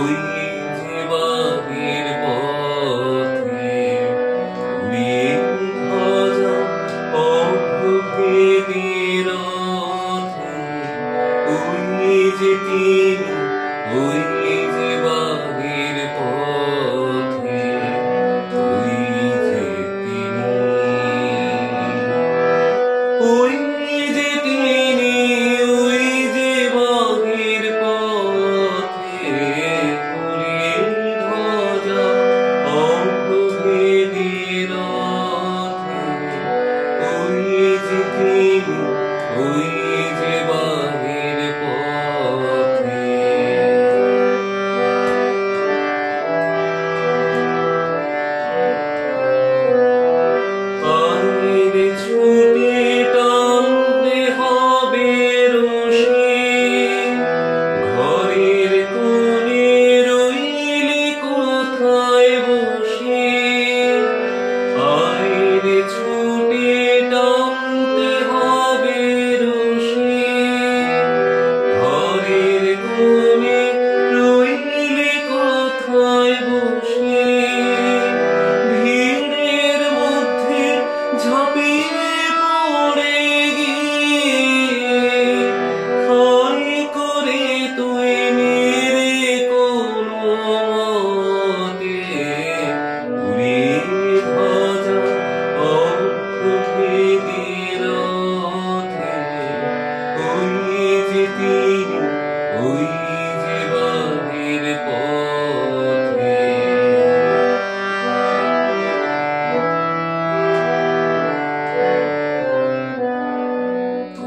ওই যে বাহির পথে উড়িয়ে ধ্বজা অভ্রভেদীর রথে, ওই যে তিনি, ওই যে বাহির পথে, ওই যে তিনি, ওই যে তিনি, ওই যে বাহির পথে উড়িয়ে ধ্বজা অভ্রভেদীর রথে, ওই যে তিনি, ওই যে বাহির পথে। আইরে ছুটে টানতে হবে রশি, ঘরের কোণে রইলি কোথায় বসে। আইরে ছুটে টানতে হবে রশি, ঘরের কোণে রইলি কোথায় বসে। ভিড়ের মধ্যে ঝাঁপিয়ে পড়ে গিয়ে ঠাঁই করে তুই মেরে কোনো মতে উড়িয়ে ধ্বজা অভ্রভেদীর রথে, ওই যে তিনি, ওই যে বাহির পথে।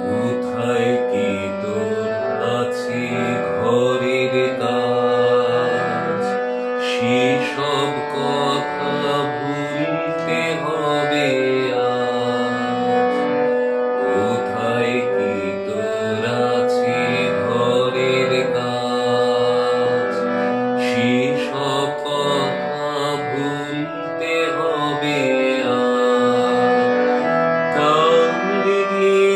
কোথায় কি তোর আছে ঘরের কাজ, সেসব কথা ভুলতে হবে আজ। কোথায় কি তোর আছে ঘরের কাজ, সেসব কথা ভুলতে হবে আজ। টানলে দিয়ে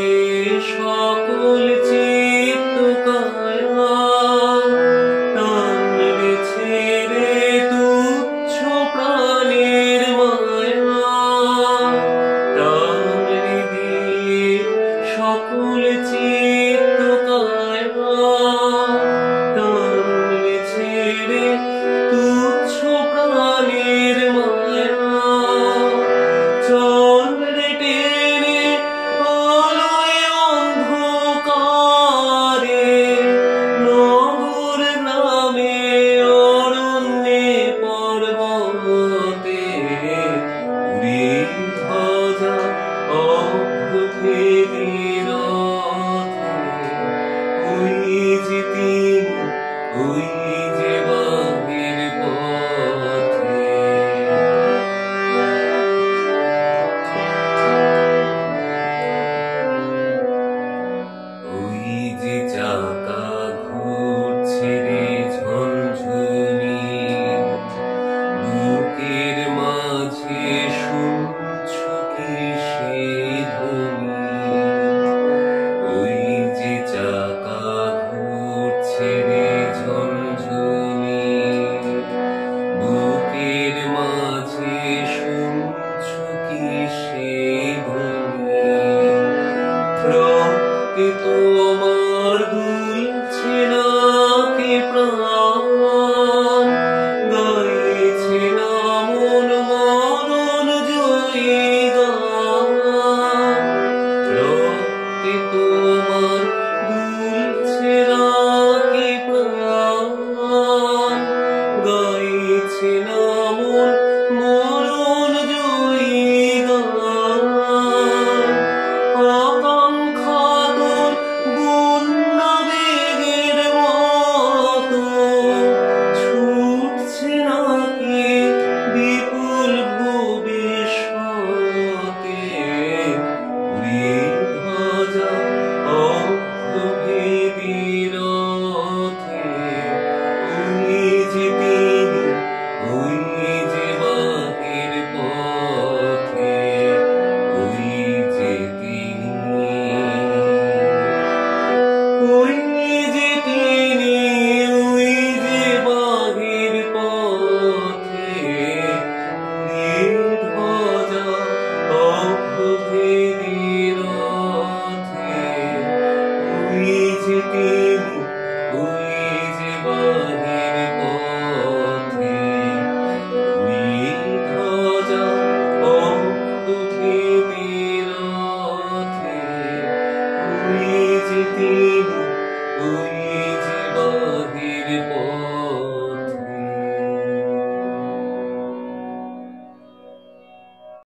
সকল চিত্ত কায়া, টানলে ছেড়ে তুচ্ছ প্রাণের মায়া। টানলে দিয়ে সকল চিত্ত কায়া, টানলে ছেড়ে